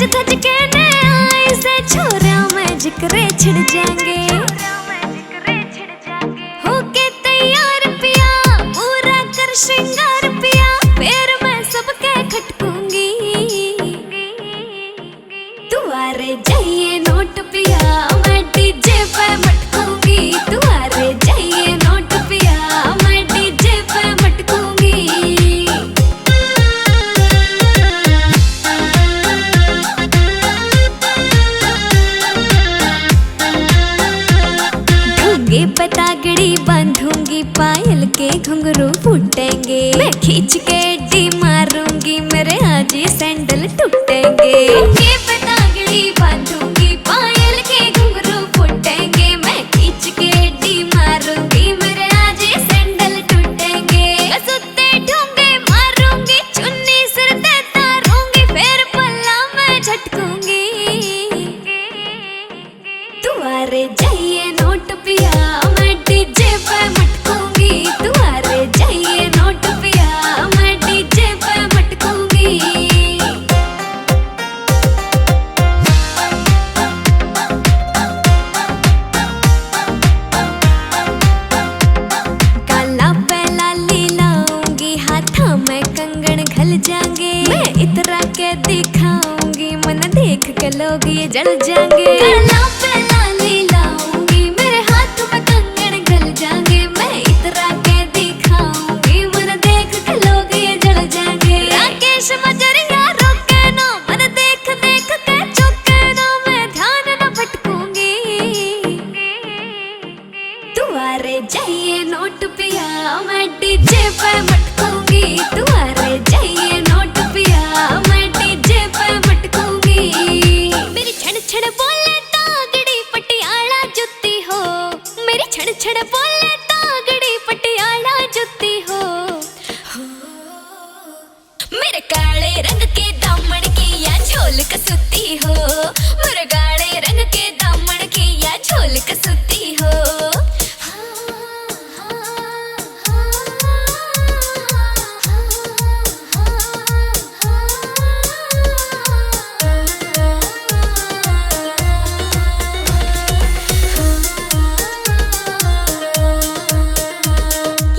सज धज के ने आई से छोरा में जिक्रे छिड़ जाएंगे। होके तैयार पिया पूरा कर श्रृंगार पिया, फिर मैं सबके खटकूंगी। तुम्हारे जाइए नोट पिया मैं डीजे पे मटकूंगी। तुम्हारे जाइए नोट पिया मैं डीजे पे मटकूंगी। ढूंगे पतागड़ी बांधूंगी, पायल के घुंघरू फूटेंगे। मैं खींच के डी मारूंगी, मेरे आज ये सैंडल टूटेंगे। ढूंगे पतागड़ी बांधूंगी, पायल के घुंघरू फूटेंगे। मैं खींच के डी मारूंगी, मेरे आज ये सैंडल टूटेंगे। कसुत्ते ढूंगे मारूंगी, चुन्नी सिर पे तारूंगी, फिर पल्ला मैं झटकूंगी। तुम्हारे जाइए नोट पिया मैं डीजे पे मटकूंगी। तुम्हारे जाइए नोट पिया मैं डीजे पे मटकूंगी। काला पहला लीलाऊंगी, हाथा में कंगन घल जाएंगे। मैं इतरा के दिखाऊंगी, मन देख के लोग ये जल जाएंगे। काला पहला लीलाऊंगी, मेरे हाथ में कंगन घल जाएंगे। मैं इतरा के दिखाऊंगी, मन देख के लोग ये जल जाएंगे। राकेश मजरिया रोके ना, मन देख देख के चौके ना, मैं ध्यान न भटकूंगी। तुम्हारे जाइए नोट पिया मैं डीजे पे मटकूंगी। तुम्हारे जाइए नोट पिया मैं डीजे पे मटकूंगी। मेरी छड़ छड़ बोले तागड़ी पटियाला जुत्ती हो, मेरी छड़ छड़ बोले तागड़ी पटियाला जुत्ती हो। मेरे काले रंग के दामन की या झोल कसुती हो, मेरे काले रंग के दामन की या झोल कसुती हो।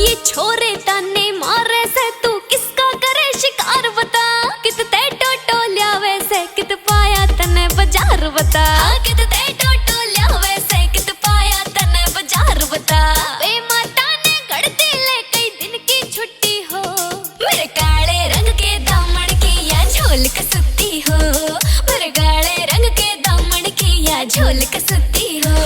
ये छोरे ताने मारे से तू किसका करे शिकार बता। कित ते टोटो ल्यावे से कित पाया तने बाजार बता। कित ते टोटो ल्यावे से कित पाया तने बाजार बता। बे माता ने गढ़ दिले कई दिन की छुट्टी हो, मेरे काले रंग के दामन की या झोल कसुती हो, मेरे काले रंग के दामन की या झोल कसुती हो।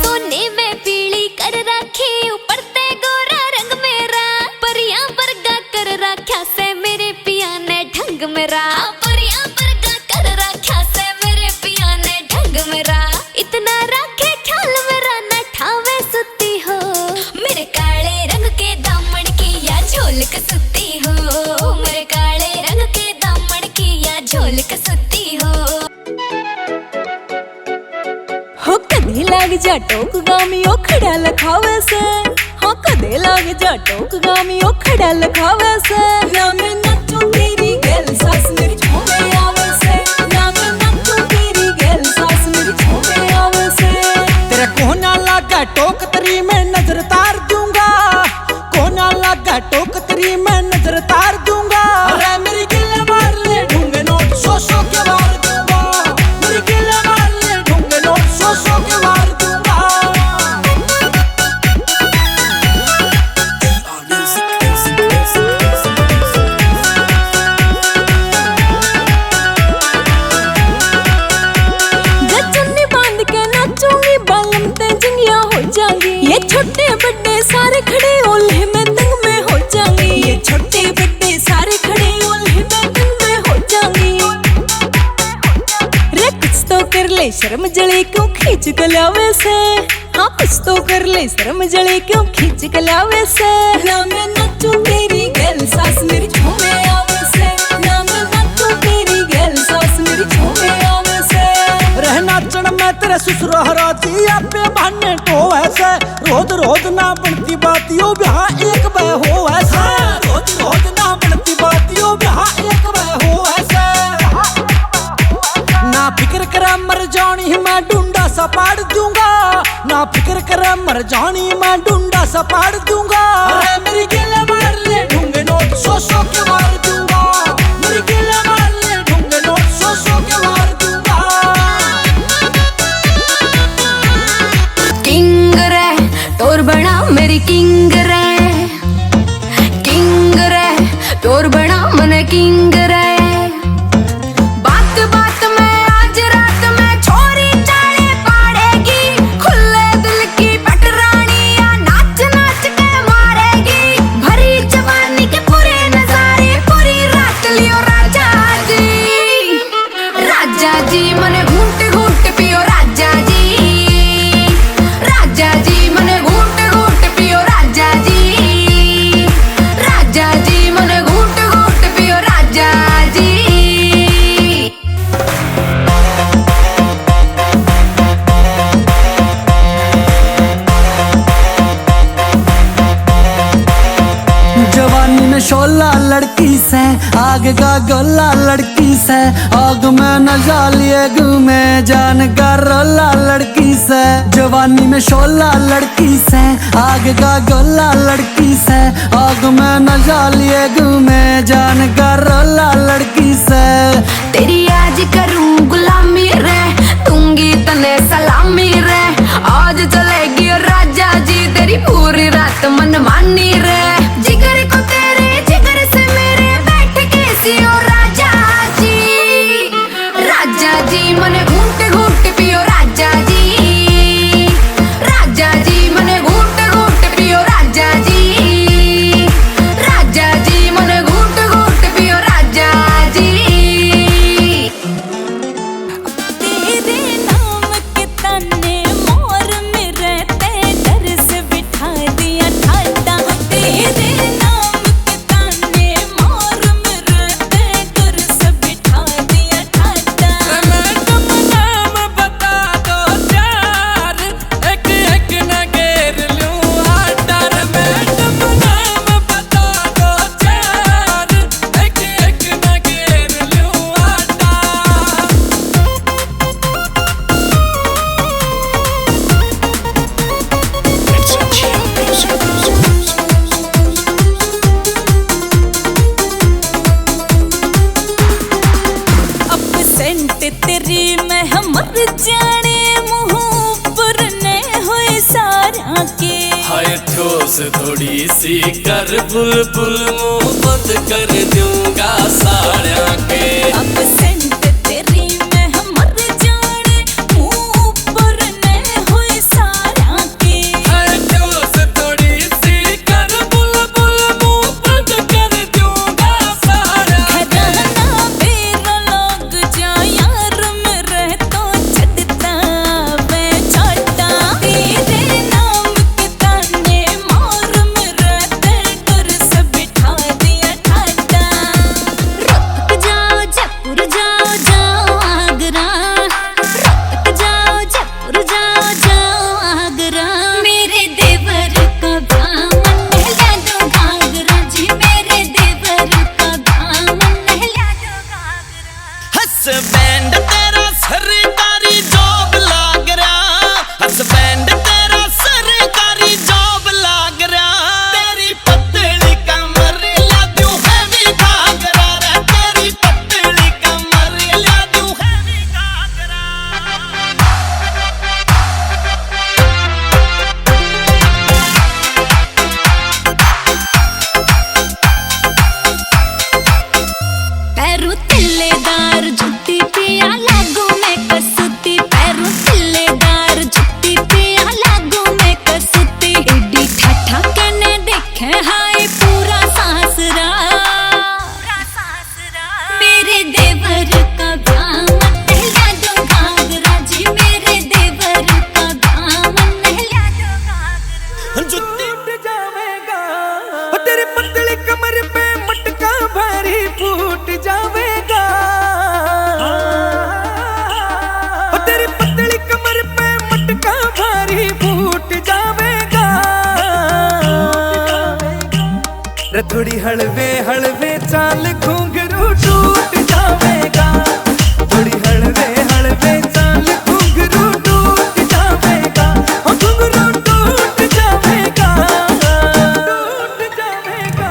सोने में पीली कर राखी ऊपर ते गोरा रंग मेरा, परियां परगा कर राख्या से मेरे पिया ने ढंग मेरा। परियां परगा कर राख्या से मेरे पिया ने ढंग मेरा। इतना राखे ख्याल मेरा न ठावे सुती हो, मेरे काले रंग के दामन की या झोल कसुती हो, मेरे काले रंग के दामन की या झोल कसुती हो। हो कदे लाग जा टोक गामी ओ खड़ा लखावे से। हाँ कदे लाग जा टोक गामी ओ खड़ा लखावे से। ना मैं नाचूं तेरी गैल सास मेरी झूमे आवे से। ना मैं नाचूं तेरी गैल सास मेरी झूमे आवे से। तेरे कोना लागा टोक तरी मैं नजर तार दूंगा। कोना लागा टोक तरी मैं नजर तार दूंगा। अरे मेरी गिल्ले मार ले ढूंगे नोट सो सो के वार दूंगा। मेरी गिल्ले मार ले ढूंगे नोट सो सो के वार दूंगा। चुन्नी बांध के नाचूंगी, बालम ते जिंगिया हो जाएंगी। ये छोटे बड़े सारे खड़े ओल्हे में दंग में हो जाएंगी। ये छोटे बड़े सारे खड़े ओल्हे में दंग में हो जाएंगी। रे कुछ तो कर ले शर्म जले क्यों खींच कलावे से। हाँ कुछ तो कर ले शर्म जले क्यों खींच कलावे से। ना मैं नाचूं तेरी गैल सास मेरी झूमे आवे से। ना मैं नाचूं तेरी गैल सास मेरी झूमे आवे से। रहना बचन में तेरे ससुर हराती आपे बहाने तो ऐसे रोज रोज ना बनती बातियों ब्याह एक बह हो ऐसे रोज रोज ना बनती बातियों ब्याह एक बह हो ऐसे ना फिक्र करे मर जानी मैं ढूंढा सा पाड़ दूंगा ना फिक्र करे मर जानी मैं ढूंढा सा पाड़ दूंगा अरे मेरी गिले मार ले ढूंढे नोट सो सो के मार दूंगा मेरी गिले मार ले ढूंढे नोट सो सो के मार दूंगा किंग रे तोर बना मेरी किंग रे तोर बना मन किंग रे बात बात में आज रात में छोरी चाले पाड़ेगी खुले दिल की पटरानियां नाच नाच के मारेगी भरी जवानी के पूरे नजारे पूरी रात लियो राजा जी मने घूंट घूंट पियो राजा जी मने घूंट घूंट पियो राजा जी मने घूंट घूंट पियो राजा जी जवानी में शोला लड़की से आग का गोला लड़की से आग में न जालिए घूमे जान का रोला लड़की से जवानी में शोला लड़की से आग का गोला लड़की से आग में न जालिए घूमे जान का रोला लड़की से तेरी आज करूं गुलामी रे दूंगी तने सलामी रे आज चलेगी राजा जी तेरी पूरी रात मनमानी रे जिगर को तेरे जिगर से मेरे बैठ के सियो राजा जी मने घूंट घूंट पियो राजा जी मने घूंट घूंट पियो राजा जी मने घूंट घूंट पियो राजा जी तेरे नाम के ताने मोर में रहते डर से बिठा दिया ठाटा तेरे नाम के ताने मोर में रहते डर से बिठा दिया ठाटा मैडम नाम बता दो प्यार एक एक न घेर लूं आटार मैडम नाम बता दो प्यार एक एक न घेर लूं आटार अब सेंट तेरी मैं मर जाने मुंह पर ने होए सारा के हाय ठोस थोड़ी सी कर बुलबुल मुंह बंद कर दूंगा साड़िया के अब सेंट तेरी मैं मर जाने मुंह पर ने होए सारा के हाय ठोस थोड़ी सी कर बुलबुल मुंह बंद कर दूंगा साड़िया घराना बेरा लग जा यार मेरे तो छटता वे छोटा तेरे नाम के ताने मोर में रहते डर से बिठा दिया ठाटा रुक जाओ जयपुर जाओ जाओ आगरा रुक जाओ जयपुर जाओ आगरा मेरे देवर का दामन नहला दो घाघरा जी मेरे देवर का दामन नहला दो घाघरा हसबैंड तेरा सरकारी जॉब लाग रहा हसबैंड तेरा सरकारी जॉब लाग रहा तेरी पतली कमर ला दूं हैवी घाघरा रे तेरी पतली कमर ला दूं हैवी घाघरा पैरों तिल्लेदार जुत्ती पिया लागू में कसुती पैरों तिल्लेदार जुत्ती पिया लागू में कसुती एडी ठाठा कने देखे हाय पूरा सासरा मेरे देवर का दामन नहला दो घाघरा जी मेरे देवर का दामन नहला दो घाघरा जुत्ती उठ जावेगा तेरी पतली कमर पे मटका भारी फूट जावेगा तेरी पतली रे थोड़ी हलवे हलवे चाल घुंघरू टूट जावेगा, थोड़ी हलवे हलवे चाल घुंघरू टूट जावेगा, घुंघरू टूट जावेगा, टूट जावेगा।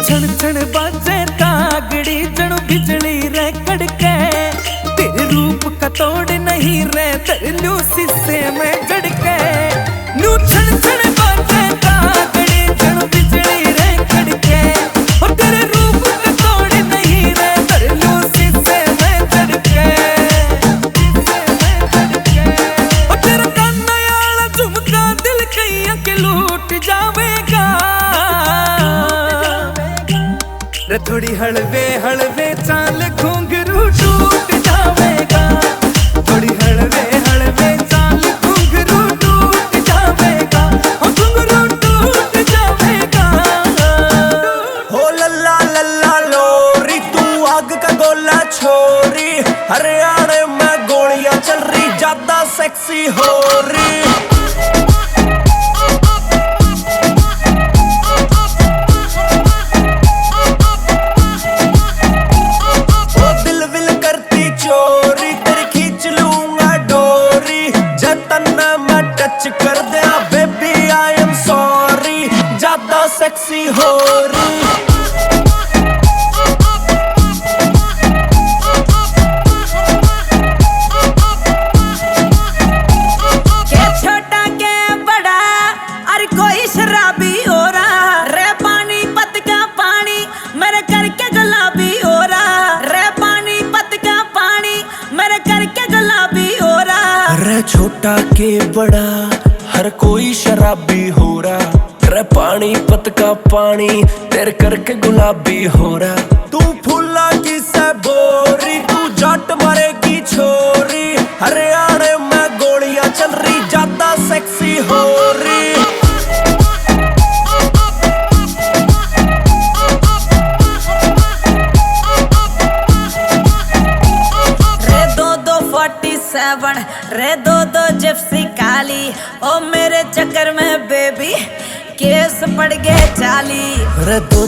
छण छण बाजे तागड़ी जणु बिजली रे कड़के, तेरे रूप का तोड़ नहीं रे तरलू शीशे में जड़के। नू छण छण बाजे तागड़ी जणु बिजली रे कड़के, और तेरे रूप का तोड़ नहीं रे तरलू शीशे में जड़के, और तेरा काना वाला झुमका दिल कईया के लूट जावेगा। रे थोड़ी हलवे हलवे चाल घुंघरू टूट जावेगा, थोड़ी हलवे हलवे चाल घुंघरू टूट जावेगा, घुंघरू टूट जावेगा। हो लल्ला लोरी तू आग का गोला छोरी, हरियाणा में गोलियां चल रही ज्यादा सेक्सी हो रही। कर दे बेबी आई एम सॉरी, ज्यादा सेक्सी हो रही। के छोटा के बड़ा अरे कोई शराबी हो रहा रे, पानी पत का पानी मेरे करके गुलाबी हो रहा रे, पानी पत का पानी मेरे करके गुलाबी हो रहा रे। छोटा के बड़ा हर कोई शराबी हो रहा रे, पानी पत का पानी तेरे करके गुलाबी हो रहा। तू फूला की से बोरी, तू जट मरेगी छोरी, हरियाणा में गोलियां चल रही ज्यादा सेक्सी हो रही। रे 247 रे 2 जिप्सी काली, ओ मेरे चक्कर में बेबी केस पड़ गए 40। रे 2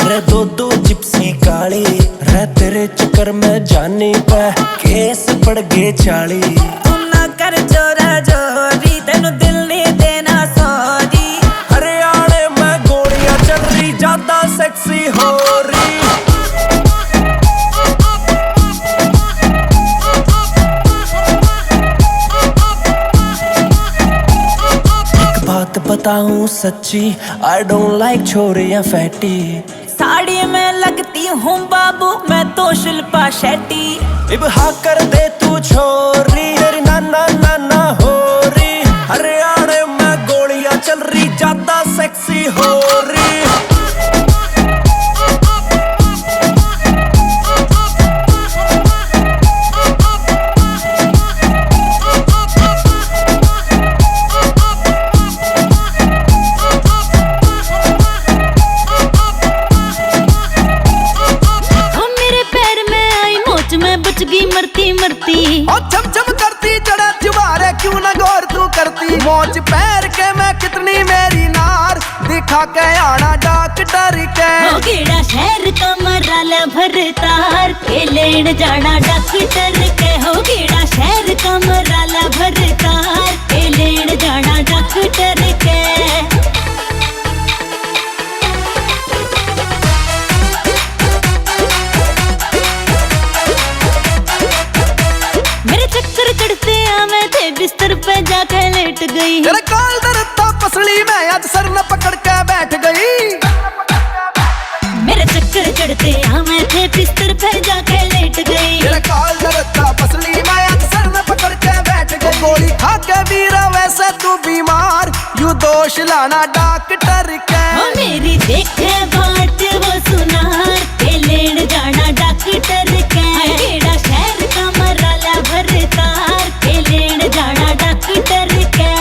रे 2 जिप्सी काली, रे तेरे चक्कर में जानी पे केस पड़ गए 40। तू ना कर जोरा जोरी, तेनू दिल नहीं देना सॉरी, हरियाणा में गोलियां चल रही ज्यादा सेक्सी हो रही। बात बताऊं सच्ची, आई डोंट लाइक छोरियां फैटी। साड़ी में लगती हूँ बाबू मैं तो शिल्पा शेट्टी। इब हाँ कर दे तू छोरी, तेरी नाना नाना हो रही, हरियाणा में गोलियां चल रही ज्यादा सेक्सी हो रही। मरती मरती और छम छम करती जड़ा जुबारे क्यों ना गौर तू करती, मौज पैर के मैं कितनी मेरी नार दिखा के आना डॉक्टर के। हो गेड़ा शहर का मराल भरतार के लेन जाना डॉक्टर के, हो गेड़ा शहर का मराल भरतार के लेन जाना डॉक्टर के। बिस्तर पे जाके लेट गई, तेरे काल दरता पसली में आज सर न पकड़ के बैठ गई। मेरे चक्कर चढ़ते मैं थे बिस्तर पे जाके लेट गई, तेरे काल दरता पसली में आज सर न पकड़ के बैठ गई। गोली खा के वीरा वैसे तू बीमार, यू दोष लाना डॉक्टर के। ओ मेरी देखे बात वो सुनार के लेन जाना डॉक्टर के, गेड़ा शहर का मराला भरतार के लेन जाना डॉक्टर के।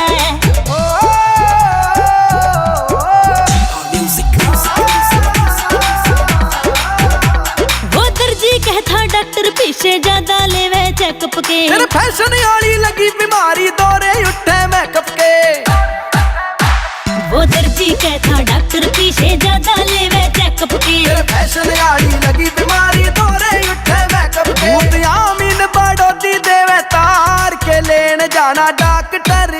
वो के। तेरे फैशन वाली लगी बीमारी दौरे उठे मेकअप के। वो दर्जी कहता डॉक्टर पीछे ज्यादा लेवे चेकअप के। तेरे फैशन वाली लगी बीमारी दौरे उठे मेकअप के। भूत आमीन बड़ोदी देवे तार के लेन जाना डॉक्टर